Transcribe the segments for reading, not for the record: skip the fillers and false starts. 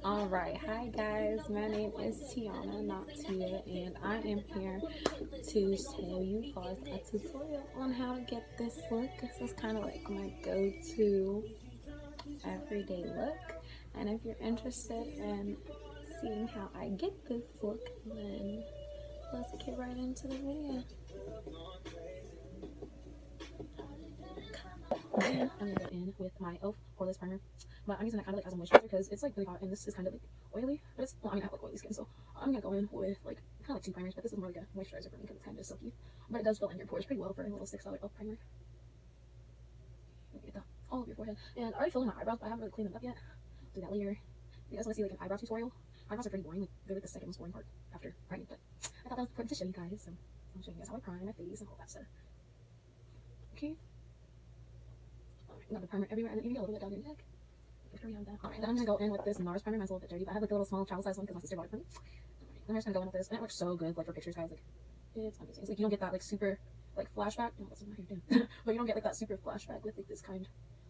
Alright, hi guys, my name is Tiana, not Tia, and I am here to tell you guys a tutorial on how to get this look. This is kind of like my go-to everyday look, and if you're interested in seeing how I get this look, then let's get right into the video. I'm gonna go in with my e.l.f. poreless primer, but I'm using that kind of like as a moisturizer because it's like really hot and this is kind of like oily, but it's, well, I mean I have like oily skin, so I'm gonna go in with like kind of like two primers, but this is more like a moisturizer for me because it's kind of silky, but it does fill in your pores pretty well for a little $6 e.l.f. primer. Get that all over your forehead, and I already filled in my eyebrows, but I haven't really cleaned them up yet. I'll do that later. If you guys want to see like an eyebrow tutorial, eyebrows are pretty boring, like they're like the second most boring part after priming, but I thought that was important to show you guys, so I'm showing you guys how I prime my face and all that stuff. Okay. Alright, got the primer everywhere, and then you get a little bit down your neck. Alright, then I'm gonna go in with this NARS primer. Mine's a little bit dirty, but I have like a little small travel size one because my sister bought it for me. Alright, then I'm just gonna go in with this, and it looks so good, like for pictures, guys. Like, it's amazing. It's like you don't get that like super like flashback. Oh, that's what my hair doing. But you don't get like that super flashback with like this kind,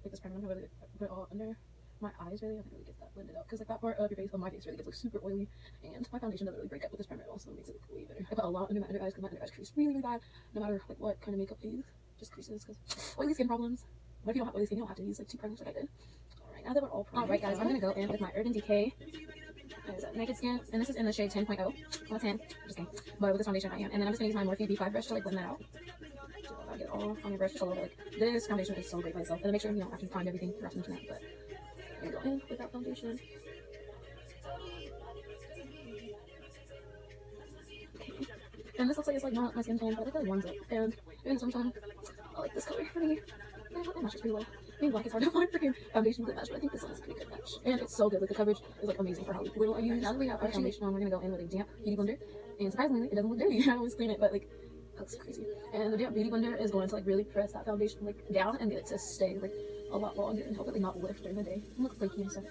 like this primer. I'm gonna really put it all under my eyes. Really, I'm gonna really get that blended out because like that part of your face, of my face, really gets like super oily, and my foundation doesn't really break up with this primer at all, so it makes it look way better. I put a lot under my under eyes because my under eyes crease really, really bad, no matter like what kind of makeup I use. Just creases because oily skin problems. But if you don't have oily skin, you don't have to use like two primers like I did. Alright, now that we're all primed. Alright guys, I'm gonna go in with my Urban Decay Naked Skin, and this is in the shade 10.0. Not 10, just kidding. But with this foundation I am. And then I'm just gonna use my Morphe B5 brush to like blend that out. So I'll get it all on your brush just a little bit. Like, this foundation is so great by itself. And then make sure you don't have to prime everything throughout into that. But I'm gonna go in with that foundation. Okay. And this looks like it's like not my skin tone, but it really warms up. And in the summertime, I like this color for me. It matches pretty well. Being black is hard to find freaking foundations that match, but I think this one is a pretty good match. And it's so good. Like the coverage is like amazing for how little I use. Now that we have our foundation on, we're gonna go in with a damp beauty blender. And surprisingly, it doesn't look dirty. I always clean it, but like that looks crazy. And the damp beauty blender is going to like really press that foundation like down and get it to stay like a lot longer and help it like not lift during the day and look flaky and stuff.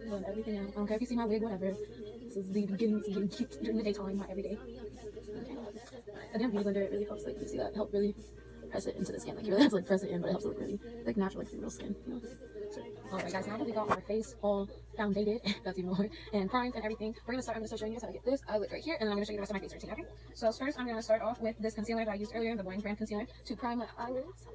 And everything else. I don't care if you see my wig, whatever. This is the beginning to getting cute during the daytime, not every day. Okay. A damn beauty blender, it really helps, like, you see that, help really press it into the skin. Like, you really have to, like, press it in, but it helps it look really, like, natural, like, real skin, you know? Alright, guys, now that we got our face all foundated, that's even more, and primed and everything, I'm gonna start showing you guys how to get this eyelid right here, and then I'm gonna show you the rest of my face routine, okay? So, first, I'm gonna start off with this concealer that I used earlier, the Boring Brand Concealer, to prime my eyelids.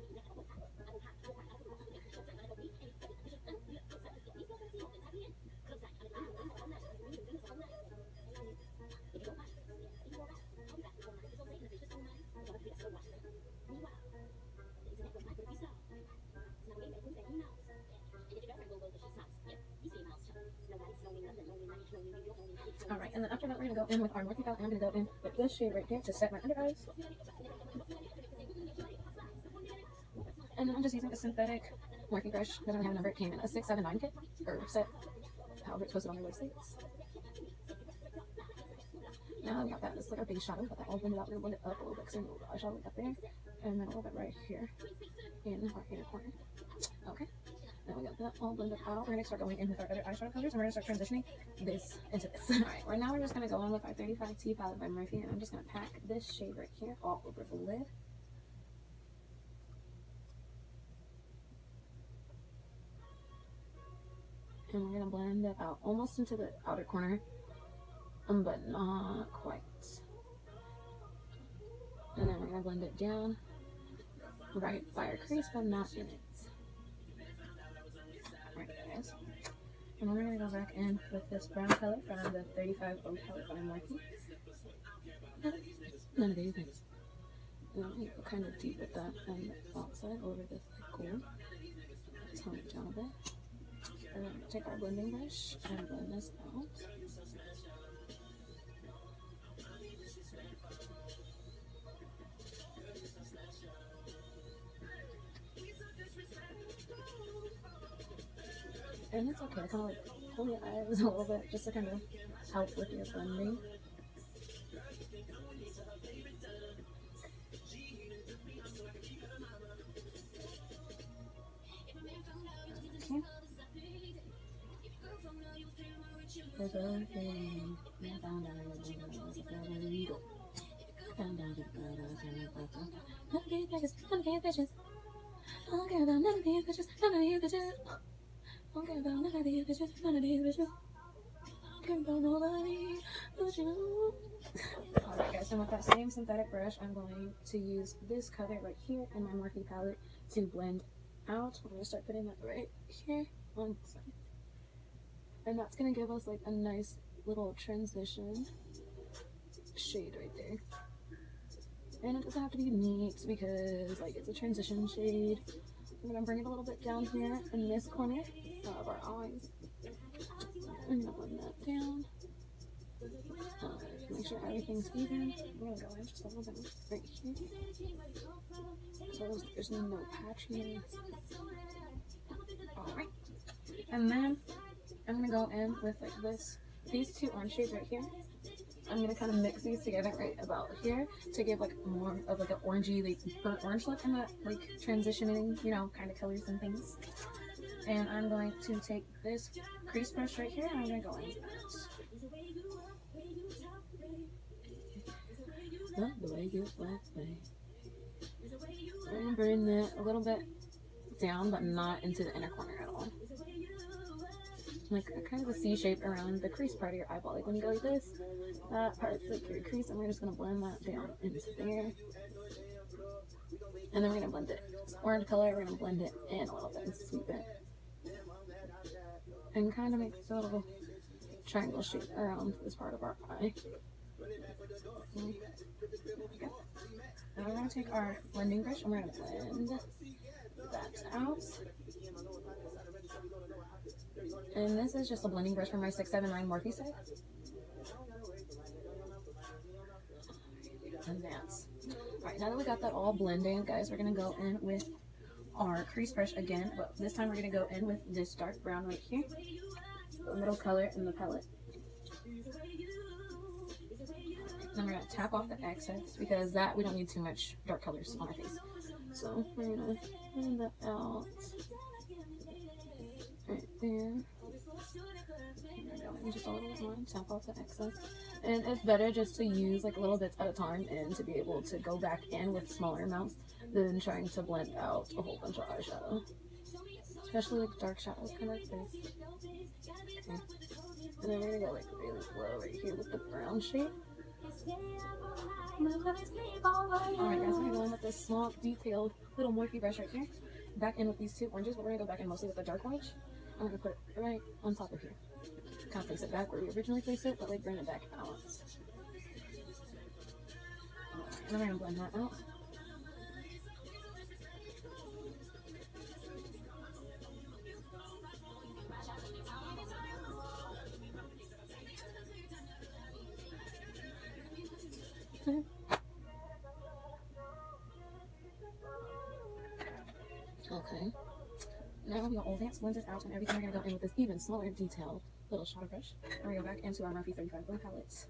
Alright, and then after that, we're gonna go in with our Morphe palette, and I'm gonna go in with this shade right here to set my under eyes. And then I'm just using a synthetic Morphe brush that I have a number. It came in a 679 kit, or set, however it's posted on their websites. Now we got that, it's like our base shadow, we got that all blended out, we're gonna blend it up a little bit, because there's a little eyeshadow up there, and then a little bit right here, in our inner corner. Okay. Now we got that all blended out. We're going to start going in with our other eyeshadow colors, and we're going to start transitioning this into this. Alright, right now we're just going to go in with our 35T palette by Morphe, and I'm just going to pack this shade right here all over the lid. And we're going to blend it out almost into the outer corner, but not quite. And then we're going to blend it down right by our crease, but not in it. Right, guys. And then we're going to go back in with this brown color from the 35 O palette by Morphe. None of these things. And then we go kind of deep with that on the outside over this like gold. Tone it down a bit. And then take our blending brush and blend this out. And it's okay, kind of like pull your eyes a little bit just to kind of help with your blending. Okay. I don't care about none of these bitches, none of these bitches. I don't care about none of these bitches, none of these bitches. I don't care about nobody but you. Alright guys, and with that same synthetic brush, I'm going to use this color right here in my Morphe palette to blend out. I'm going to start putting that right here on the side. And that's going to give us like a nice little transition shade right there. And it doesn't have to be neat because like it's a transition shade. I'm going to bring it a little bit down here in this corner of our eyes. I'm going to blend that down. Make sure everything's even. I'm going to go in just a little bit right here. So there's no patchiness. Alright. And then I'm going to go in with like these two orange shades right here. I'm going to kind of mix these together right about here to give like more of like an orangey, like burnt orange look in that like transitioning, you know, kind of colors and things. And I'm going to take this crease brush right here and I'm going to go in the way you flat way. I'm going to bring that a little bit down, but not into the inner corner at all. Like a kind of a C shape around the crease part of your eyeball. Like when you go like this, that part's like your crease, and we're just going to blend that down into there. And then we're going to blend it. It's orange color, we're going to blend it in a little bit and sweep it. And kind of make a little triangle shape around this part of our eye. Now we're going to take our blending brush and we're going to blend that out. And this is just a blending brush from my 679 Morphe set. And that's alright. Now that we got that all blended, guys, we're going to go in with our crease brush again, but this time we're going to go in with this dark brown right here, the middle color in the palette. And we're going to tap off the excess because that we don't need too much dark colors on our face. So we're going to blend that out right there. Just a little bit more, tap off the excess. And it's better just to use like little bits at a time and to be able to go back in with smaller amounts than trying to blend out a whole bunch of eyeshadow. Especially like dark shadows kind of like this. Okay. And then we're gonna go like really low right here with the brown shade. Alright guys, we're gonna go in with this small detailed little Morphe brush right here. Back in with these two oranges, but we're gonna go back in mostly with the dark orange. I'm gonna put it right on top of here. Kind of place it back where we originally placed it, but like bring it back out. And then we're gonna blend that out. Okay. Now we got all that blended out and everything. We're gonna go in with this even smaller detailed little shadow brush. And we're gonna go back into our Morphe 35 blend palette.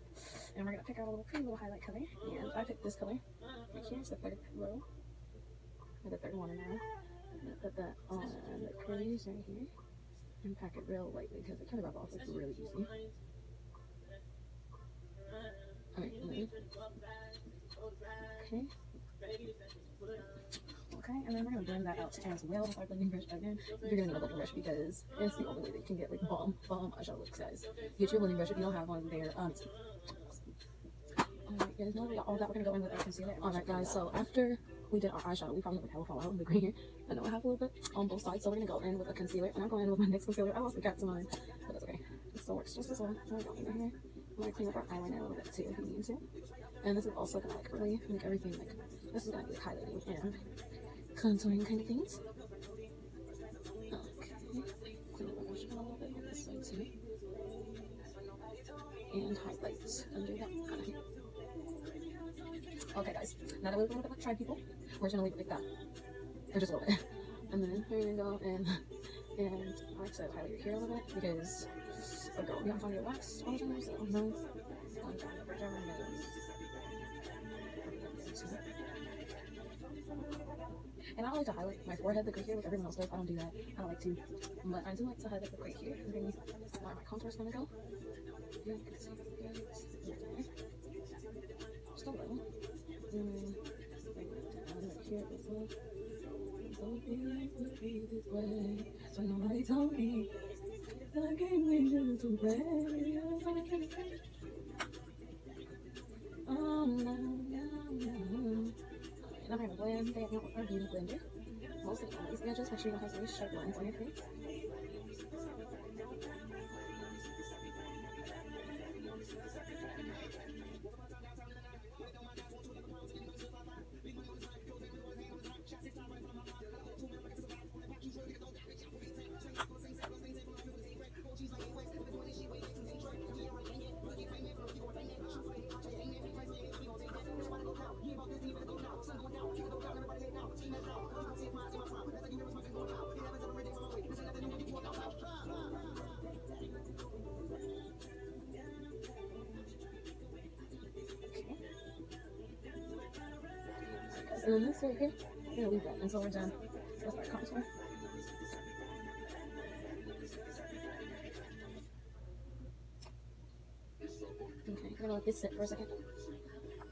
And we're gonna pick out a little pretty little highlight color. And I picked this color right here. It's the third row. Or the third one in a row. I'm gonna put that on the crease right here. And pack it real lightly because it can rub off like really easy. Alright, okay. Okay, and then we're gonna blend that out as well with our blending brush again. You're gonna need a blending brush because it's the only way that you can get like bomb eyeshadow looks, guys. Get your blending brush if you don't have one there. Alright guys, now that we got all that, we're gonna go in with our concealer. Alright guys, so after we did our eyeshadow, we probably have like hella fallout in the green here. I know I have a little bit on both sides, so we're gonna go in with a concealer. And I'm going in with my NYX concealer. I lost the cat to mine, but that's okay. It still works just as well. I'm gonna go in here. I'm gonna clean up our eyeliner a little bit too if you need to. And this is also gonna like really make everything like, this is gonna be like highlighting and contouring kind of things. Okay. Clean up my brush a little bit on this side too. And highlights under that eye. Okay guys, now that we're gonna look like tribe people, we're just gonna leave it like that. For just a little bit. And then we're gonna go in and like I said, highlight your hair a little bit because a girl we haven't found your wax all the time, so no. I'm trying to bridge over my nose. And I don't like to highlight my forehead like right here like everyone else does. I don't do that. I don't like to. But I do like to highlight like right here. And then where my contour is gonna go. You can see it. Just a little. Right here as well. life would be this way. So nobody told me that I can't win you to play. Oh no, no, no. I'm gonna blend that out with our beauty blender. Most of the time, yeah, just make sure you don't have any sharp lines on your face. And then this right here, I'm gonna leave that until we're done with our contour. Okay, we're gonna let this sit for a second.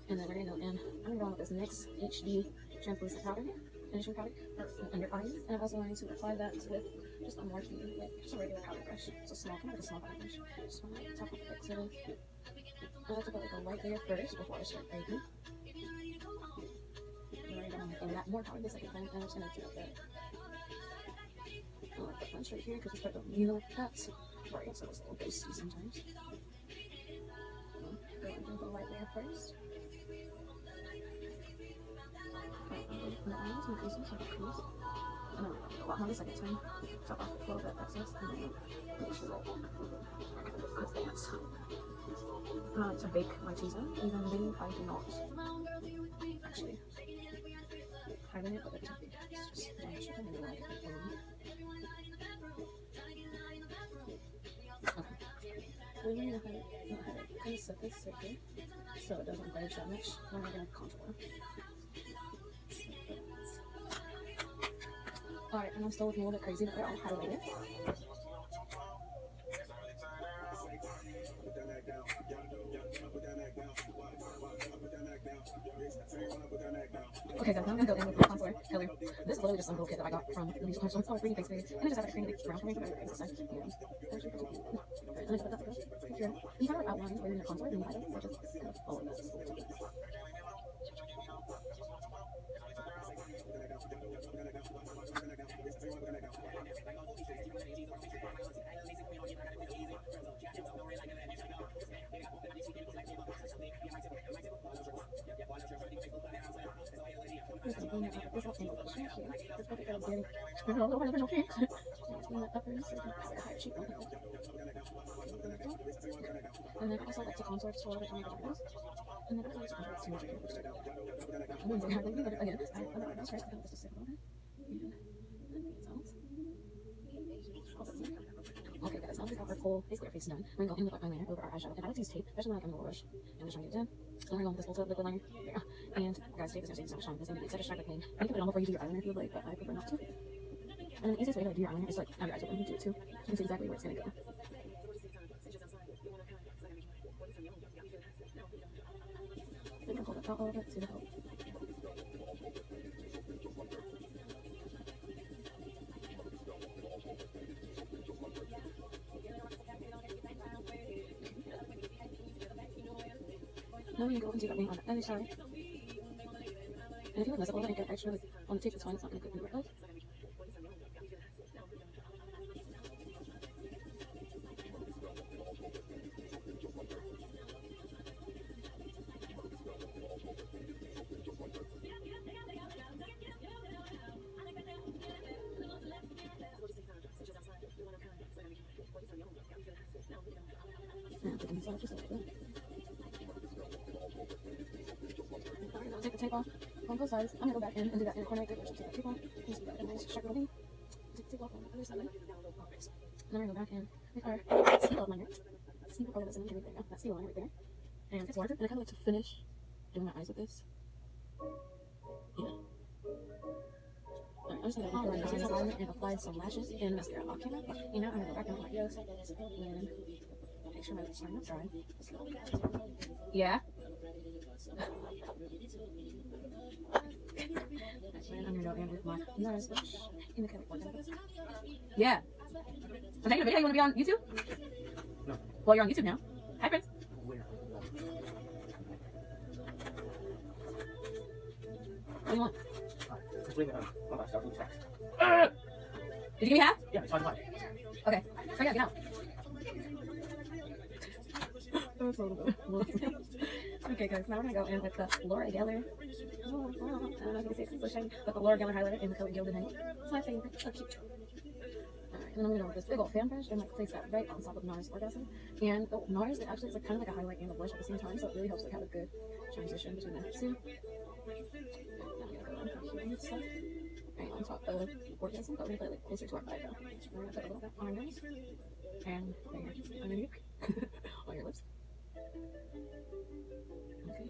And then we're gonna go in. I'm going with this NYX HD translucent powder, finishing powder, for under eyes. And I'm also going to apply that with just a Morphe, like just a regular powder brush. So small, kind of like a small powder brush. Just want to top off the excess. I like to put like a light layer first before I start baking. And that more powder the second time, and I'm just gonna do that. I like the punch right here because it's quite a needle like that. Sorry, it's a little ghosty sometimes. Going to the light layer first. The eyes are easy to decrease. And then go out on the second time, top off a little bit of excess, and then make sure that because that's to bake my cheese in, even though I do not actually harden it, but it's just mash it and then like it. Okay. We're going to kind of set this circle so it doesn't budge that much when we're going to contour. Alright, and I'm still looking a little bit crazy, but I'll highlight it. Okay guys, now I'm going to go in with my contour color. This is literally just some little kit that I got from the beauty store, so it's called Pretty Face Fade. And it just has like a creamy brown for me, but it's this time. And then put that together. You kind of like outline where you're in your contour, and you highlight, so just kind of follow this. This is going to this whole thing over here. That's perfect for the beard. I don't know why there's no pink. In the upper circle, like a higher cheekbone. And then I also like to contour just a little bit on my eyebrows. And then I like to contour too much. I'm going to do it again. I love my eyebrows first. I feel like this is sick a little bit. Okay guys, now we got our full basically our face done. We're going to go in with our eyeliner over our eyeshadow. And I like to use tape, especially when like I'm in a little rush. I'm just trying to get it done. So we're going with this Ulta liquid liner. Yeah. And guys, tape is going to save so much time. It's going to be such a sharp pain. You can put it on before you do your eyeliner if you would like, but I prefer not to. And then the easiest way to do your eyeliner is like have your eyes open and do it too. You can see exactly where it's going to go. You can pull that out a little bit to the help. Now we can go and do that wing on the other side. And if you would mess up a little bit and get extra on the tape, it's fine. It's not going to go anywhere else. Take the tape off on both sides. I'm going to go back in and do that in the corner right there. Take that tape off. Just do that in a nice sharp little thing. Take the tape off on the other side. And then we're going to go back in with our steel liner. Steel color that's in there. There we go. That steel liner right there. And it's larger. And I kind of like to finish doing my eyes with this. Yeah. Alright, I'm just going to run this liner and apply some lashes and mascara off camera. You know, I'm going to go back in with my ears and make sure my lips are not dry. Yeah. And I'm gonna go in with my nose brush in the color organ. Yeah. I'm taking a video. You wanna be on YouTube? No. Well, you're on YouTube now. Hi, Prince. Where? What do you want? Just bring it on. Oh, that's got text. Did you give me half? Yeah, it's fine. Okay. Hurry up, get out. Okay, guys, now we're gonna go in with the Laura Geller. I don't know if you can see it's so shiny, but the Laura Geller highlighter in the color Gilded Night. It's my favorite. So cute. Alright, and then I'm gonna go with this big old fan brush and like place that right on top of NARS Orgasm. And the NARS, it actually is like kind of like a highlight and a blush at the same time, so it really helps like have a good transition between the two. Now I'm gonna go in here right on top of Orgasm, but we're gonna put it like closer to our eyebrow. We're gonna put a little bit on our nose and right here underneath on your lips. Okay.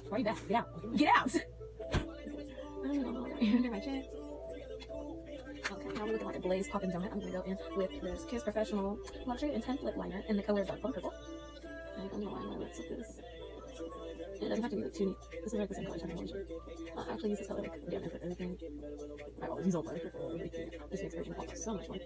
Why are you back? Get out! Get out! Under my chin. Okay, now we're looking like a Blaze Poppin' Donut. I'm gonna go in with this Kiss Professional Luxury Intense Lip Liner in the color Dark Plum Purple. And I'm gonna line my lips with this. And it doesn't have to be like too neat. This is like the same color as foundation. I'll actually use this color like down for everything. I always use old color for really cute. This makes everything pop so much more.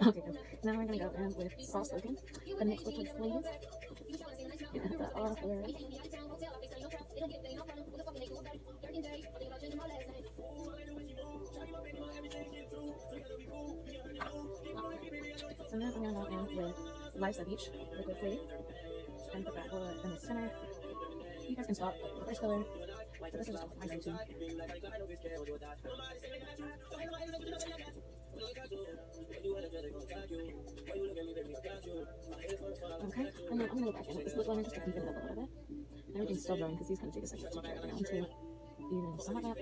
Okay, now we're gonna go in with Soft Spoken, the next liquid sleeve. And the R where so now I'm gonna go in with Life's a Beach liquid sleeve and put that color in the center. You guys can stop the first color, but this is just my go-to. Okay, and then I'm gonna go back in with this lip liner just to deepen it up a little bit. And everything's still drying because these kind of take a second to dry down to even some of that.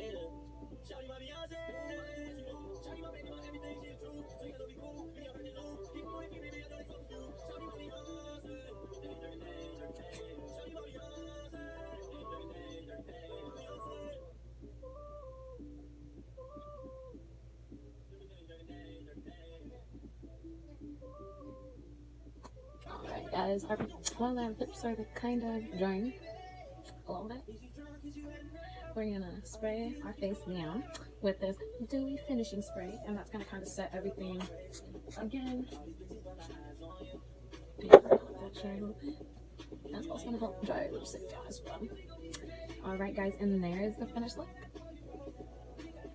Alright guys, while our lips are kind of drying a little bit, we're gonna spray our face down with this dewy finishing spray, and that's gonna kind of set everything again. That's also gonna help dry your lipstick down as well. Alright guys, and there is the finished look.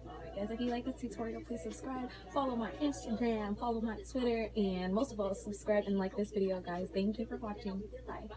Alright guys, if you like this tutorial, please subscribe, follow my Instagram, follow my Twitter, and most of all, subscribe and like this video guys. Thank you for watching. Bye.